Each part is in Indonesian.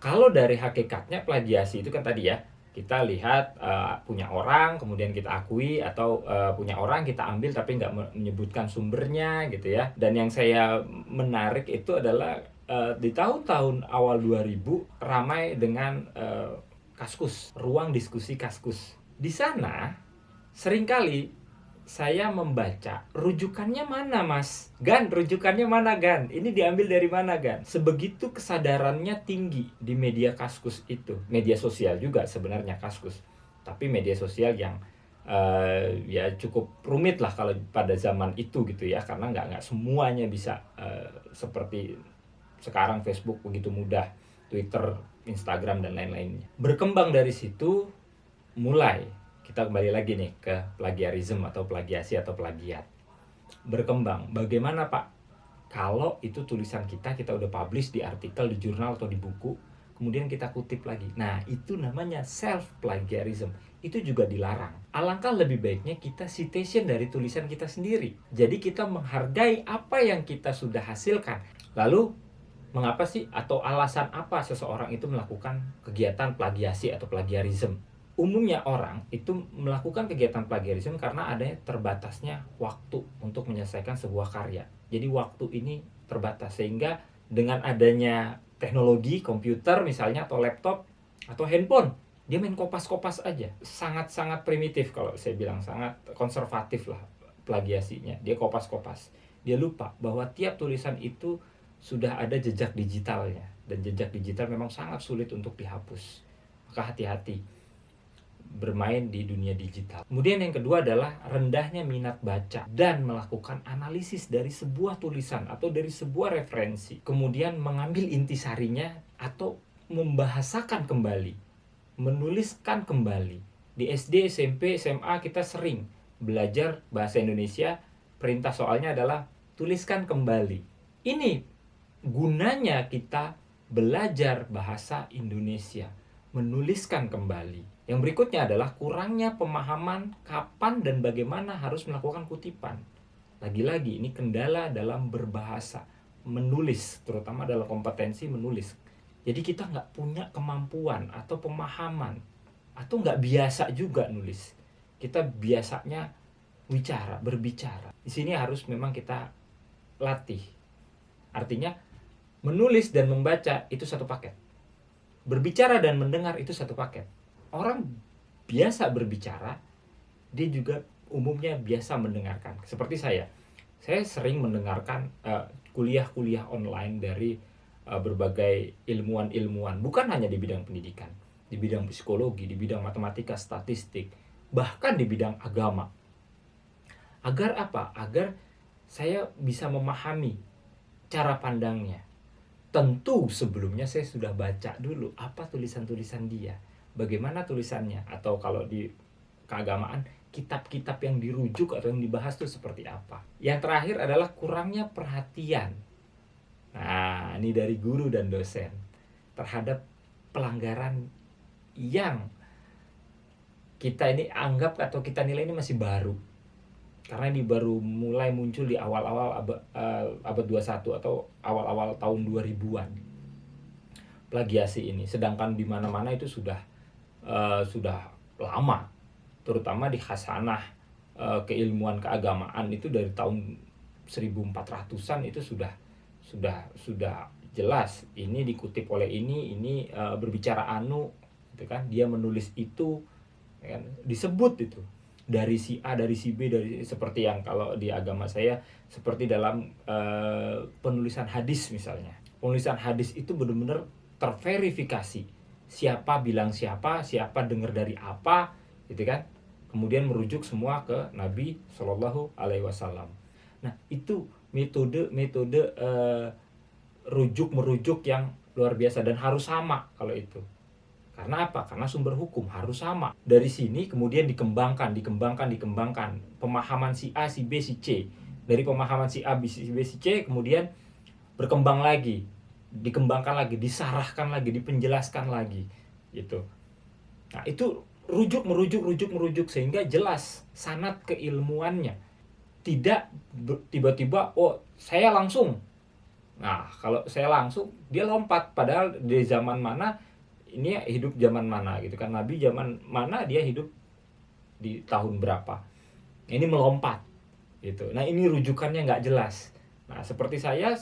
Kalau dari hakikatnya plagiasi itu kan tadi ya, kita lihat punya orang kemudian kita akui, atau punya orang kita ambil tapi nggak menyebutkan sumbernya gitu ya. Dan yang saya menarik itu adalah di tahun-tahun awal 2000 ramai dengan Kaskus, ruang diskusi Kaskus. Di sana seringkali saya membaca, rujukannya mana mas? Gan, rujukannya mana Gan? Ini diambil dari mana Gan? Sebegitu kesadarannya tinggi di media Kaskus itu. Media sosial juga sebenarnya Kaskus. Tapi media sosial yang ya cukup rumit lah kalau pada zaman itu gitu ya. Karena nggak semuanya bisa seperti sekarang Facebook begitu mudah. Twitter, Instagram, dan lain-lainnya. Berkembang dari situ, mulai kita kembali lagi nih ke plagiarisme atau plagiasi atau plagiat. Berkembang, bagaimana Pak kalau itu tulisan kita udah publish di artikel, di jurnal atau di buku, kemudian kita kutip lagi. Nah, itu namanya self plagiarism. Itu juga dilarang. Alangkah lebih baiknya kita citation dari tulisan kita sendiri. Jadi kita menghargai apa yang kita sudah hasilkan. Lalu mengapa sih atau alasan apa seseorang itu melakukan kegiatan plagiasi atau plagiarisme? Umumnya orang itu melakukan kegiatan plagiarisme karena adanya terbatasnya waktu untuk menyelesaikan sebuah karya. Jadi waktu ini terbatas, sehingga dengan adanya teknologi komputer misalnya atau laptop atau handphone, dia main kopas-kopas aja. Sangat-sangat primitif, kalau saya bilang sangat konservatif lah plagiasinya. Dia kopas-kopas. Dia lupa bahwa tiap tulisan itu sudah ada jejak digitalnya, dan jejak digital memang sangat sulit untuk dihapus. Maka hati-hati bermain di dunia digital. Kemudian yang kedua adalah rendahnya minat baca dan melakukan analisis dari sebuah tulisan atau dari sebuah referensi. Kemudian mengambil intisarinya atau membahasakan kembali, menuliskan kembali. Di SD, SMP, SMA kita sering belajar bahasa Indonesia, perintah soalnya adalah tuliskan kembali. Ini gunanya kita belajar bahasa Indonesia, menuliskan kembali. Yang berikutnya adalah kurangnya pemahaman kapan dan bagaimana harus melakukan kutipan. Lagi-lagi ini kendala dalam berbahasa, menulis, terutama dalam kompetensi menulis. Jadi kita nggak punya kemampuan atau pemahaman, atau nggak biasa juga nulis. Kita biasanya berbicara. Di sini harus memang kita latih. Artinya menulis dan membaca itu satu paket. Berbicara dan mendengar itu satu paket. Orang biasa berbicara, dia juga umumnya biasa mendengarkan. Seperti saya sering mendengarkan kuliah-kuliah online dari berbagai ilmuwan-ilmuwan, bukan hanya di bidang pendidikan, di bidang psikologi, di bidang matematika, statistik, bahkan di bidang agama. Agar apa? Agar saya bisa memahami cara pandangnya. Tentu sebelumnya saya sudah baca dulu apa tulisan-tulisan dia, bagaimana tulisannya, atau kalau di keagamaan kitab-kitab yang dirujuk atau yang dibahas itu seperti apa. Yang terakhir adalah kurangnya perhatian. Nah, ini dari guru dan dosen terhadap pelanggaran yang kita ini anggap atau kita nilai ini masih baru. Karena ini baru mulai muncul di awal-awal abad 21 atau awal-awal tahun 2000-an. Plagiasi ini, sedangkan di mana-mana itu sudah lama, terutama di khasanah keilmuan keagamaan itu dari tahun 1400-an itu sudah jelas. Ini dikutip oleh ini berbicara gitu kan, dia menulis itu, kan, disebut itu dari si A, dari si B, seperti yang kalau di agama saya seperti dalam penulisan hadis misalnya. Penulisan hadis itu benar-benar terverifikasi. Siapa bilang siapa dengar dari apa, gitu kan? Kemudian merujuk semua ke Nabi Shallallahu Alaihi Wasallam. Nah, itu metode rujuk merujuk yang luar biasa dan harus sama kalau itu. Karena apa? Karena sumber hukum harus sama. Dari sini kemudian dikembangkan. Pemahaman si A, si B, si C. Dari pemahaman si A, si B, si C kemudian berkembang lagi, dikembangkan lagi, disarahkan lagi, dipenjelaskan lagi, gitu. Nah, itu rujuk merujuk sehingga jelas sanad keilmuannya. Tidak tiba-tiba saya langsung Nah, kalau saya langsung, dia lompat. Padahal di zaman mana, ini hidup zaman mana gitu kan. Nabi zaman mana, dia hidup di tahun berapa. Ini melompat gitu. Nah, ini rujukannya nggak jelas. Nah, seperti saya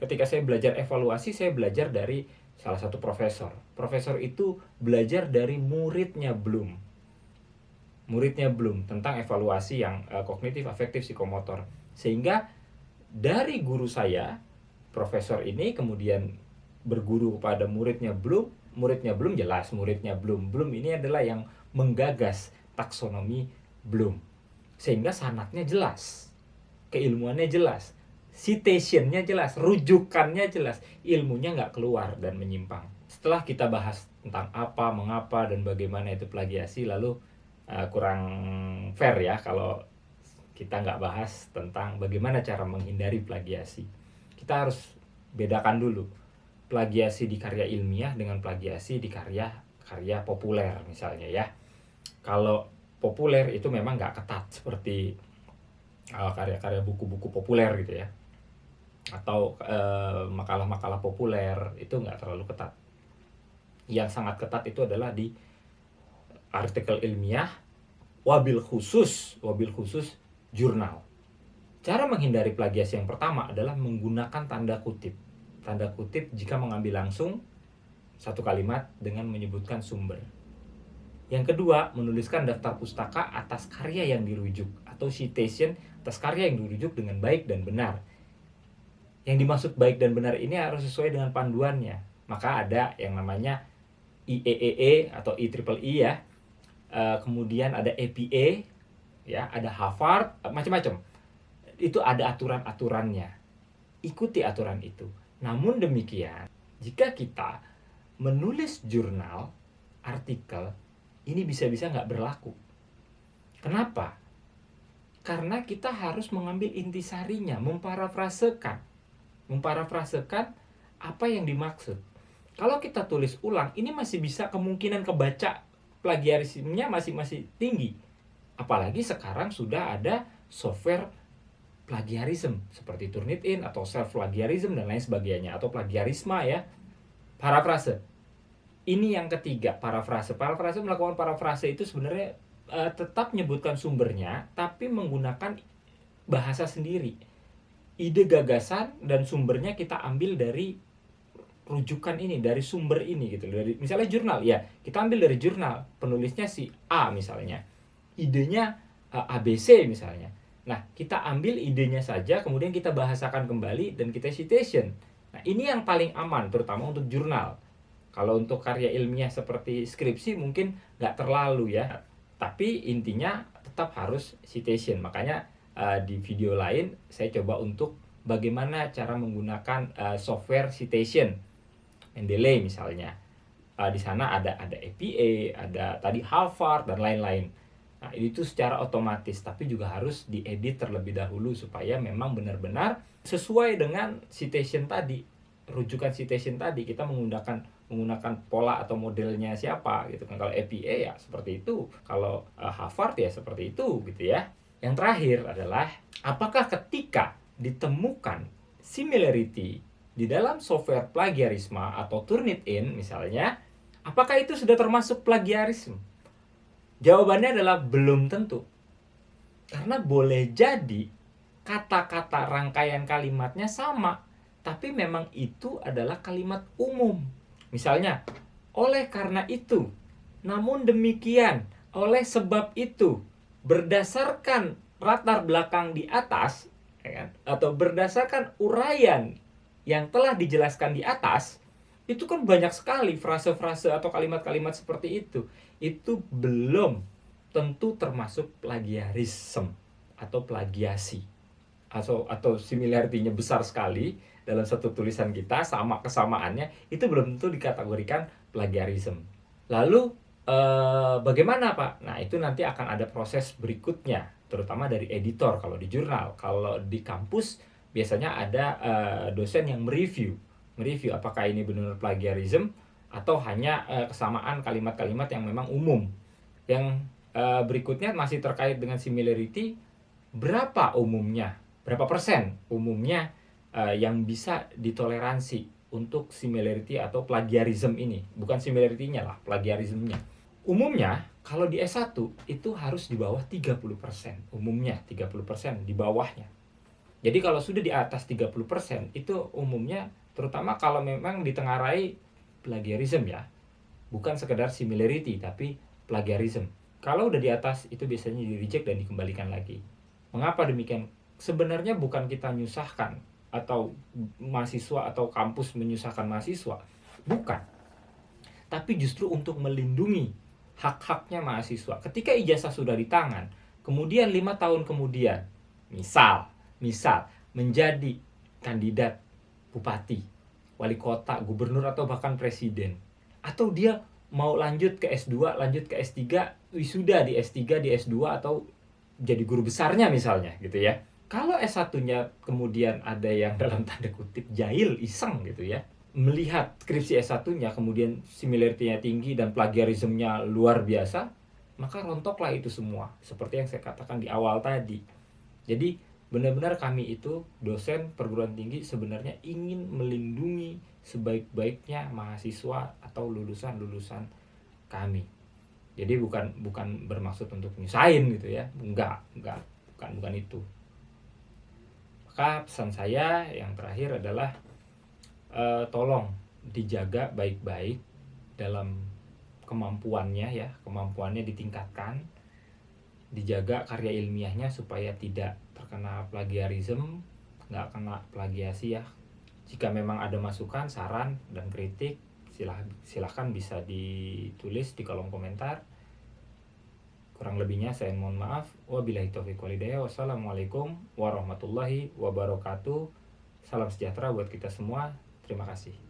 ketika saya belajar evaluasi, saya belajar dari salah satu profesor. Profesor itu belajar dari muridnya belum tentang evaluasi yang kognitif, afektif, psikomotor. Sehingga dari guru saya, profesor ini kemudian berguru kepada muridnya belum jelas, muridnya belum ini adalah yang menggagas taksonomi Bloom. Sehingga sanadnya jelas, keilmuannya jelas, citationnya jelas, rujukannya jelas, ilmunya nggak keluar dan menyimpang. Setelah kita bahas tentang apa, mengapa, dan bagaimana itu plagiasi, lalu kurang fair ya kalau kita nggak bahas tentang bagaimana cara menghindari plagiasi. Kita harus bedakan dulu plagiasi di karya ilmiah dengan plagiasi di karya populer misalnya ya. Kalau populer itu memang nggak ketat seperti karya-karya buku-buku populer gitu ya, atau makalah-makalah populer, itu nggak terlalu ketat. Yang sangat ketat itu adalah di artikel ilmiah, wabil khusus jurnal. Cara menghindari plagiasi yang pertama adalah menggunakan tanda kutip. Tanda kutip jika mengambil langsung satu kalimat dengan menyebutkan sumber. Yang kedua, menuliskan daftar pustaka atas karya yang dirujuk atau citation atas karya yang dirujuk dengan baik dan benar. Yang dimaksud baik dan benar ini harus sesuai dengan panduannya. Maka ada yang namanya IEEE atau IEEE ya. Kemudian ada APA ya, ada Harvard, macam-macam. Itu ada aturan-aturannya. Ikuti aturan itu. Namun demikian, jika kita menulis jurnal, artikel, ini bisa-bisa nggak berlaku. Kenapa? Karena kita harus mengambil intisarinya, memparafrasekan apa yang dimaksud. Kalau kita tulis ulang, ini masih bisa kemungkinan kebaca plagiarismenya masih tinggi. Apalagi sekarang sudah ada software plagiarism seperti Turnitin atau self plagiarism dan lain sebagainya, atau plagiarisma ya. Parafrase. Ini yang ketiga, parafrase. Parafrase, melakukan parafrase itu sebenarnya tetap menyebutkan sumbernya tapi menggunakan bahasa sendiri. Ide, gagasan dan sumbernya kita ambil dari rujukan ini, dari sumber ini gitu. Dari misalnya jurnal ya, kita ambil dari jurnal, penulisnya si A misalnya. Idenya ABC misalnya. Nah, kita ambil idenya saja, kemudian kita bahasakan kembali dan kita citation. Nah, ini yang paling aman, terutama untuk jurnal. Kalau untuk karya ilmiah seperti skripsi mungkin nggak terlalu ya. Tapi intinya tetap harus citation. Makanya di video lain saya coba untuk bagaimana cara menggunakan software citation. Mendeley misalnya. Di sana ada APA, ada tadi Harvard dan lain-lain. Nah, itu secara otomatis, tapi juga harus diedit terlebih dahulu supaya memang benar-benar sesuai dengan citation tadi, rujukan citation tadi. Kita menggunakan pola atau modelnya siapa gitu kan. Kalau APA ya seperti itu, kalau Harvard ya seperti itu gitu ya. Yang terakhir adalah apakah ketika ditemukan similarity di dalam software plagiarisma atau Turnitin misalnya, apakah itu sudah termasuk plagiarisme? Jawabannya adalah belum tentu. Karena boleh jadi kata-kata rangkaian kalimatnya sama, tapi memang itu adalah kalimat umum. Misalnya, oleh karena itu, namun demikian, oleh sebab itu, berdasarkan latar belakang di atas, ya kan? Atau berdasarkan uraian yang telah dijelaskan di atas, itu kan banyak sekali frase-frase atau kalimat-kalimat seperti itu. Itu belum tentu termasuk plagiarisme atau plagiasi. Atau similarity-nya besar sekali dalam satu tulisan kita, sama kesamaannya, itu belum tentu dikategorikan plagiarisme. Lalu bagaimana Pak? Nah, itu nanti akan ada proses berikutnya, terutama dari editor kalau di jurnal. Kalau di kampus biasanya ada dosen yang mereview apakah ini benar plagiarisme atau hanya kesamaan kalimat-kalimat yang memang umum. Yang berikutnya masih terkait dengan similarity, berapa umumnya, berapa persen umumnya yang bisa ditoleransi untuk similarity atau plagiarism ini. Bukan similarity-nya lah, plagiarismnya. Umumnya kalau di S1 itu harus di bawah 30%. Umumnya 30% di bawahnya. Jadi kalau sudah di atas 30% itu umumnya, terutama kalau memang ditengarai plagiarism ya. Bukan sekedar similarity tapi plagiarism. Kalau udah di atas itu biasanya di reject dan dikembalikan lagi. Mengapa demikian? Sebenarnya bukan kita menyusahkan atau mahasiswa atau kampus menyusahkan mahasiswa. Bukan. Tapi justru untuk melindungi hak-haknya mahasiswa. Ketika ijazah sudah di tangan, kemudian 5 tahun kemudian, misal menjadi kandidat bupati, wali kota, gubernur atau bahkan presiden, atau dia mau lanjut ke S2, lanjut ke S3, wisuda di S3, di S2 atau jadi guru besarnya misalnya gitu ya. Kalau S1-nya kemudian ada yang dalam tanda kutip jahil, iseng gitu ya, melihat skripsi S1-nya kemudian similarity-nya tinggi dan plagiarismnya luar biasa, maka rontoklah itu semua. Seperti yang saya katakan di awal tadi. Jadi benar-benar kami itu dosen perguruan tinggi sebenarnya ingin melindungi sebaik-baiknya mahasiswa atau lulusan-lulusan kami. Jadi bukan bermaksud untuk nyusahin gitu ya. Bukan itu. Maka pesan saya yang terakhir adalah tolong dijaga baik-baik dalam kemampuannya ya, kemampuannya ditingkatkan, dijaga karya ilmiahnya supaya tidak terkena plagiarisme, nggak kena plagiasi ya. Jika memang ada masukan, saran, dan kritik, silahkan bisa ditulis di kolom komentar. Kurang lebihnya saya mohon maaf. Wabillahi taufiq wal hidayah. Wassalamualaikum warahmatullahi wabarakatuh. Salam sejahtera buat kita semua. Terima kasih.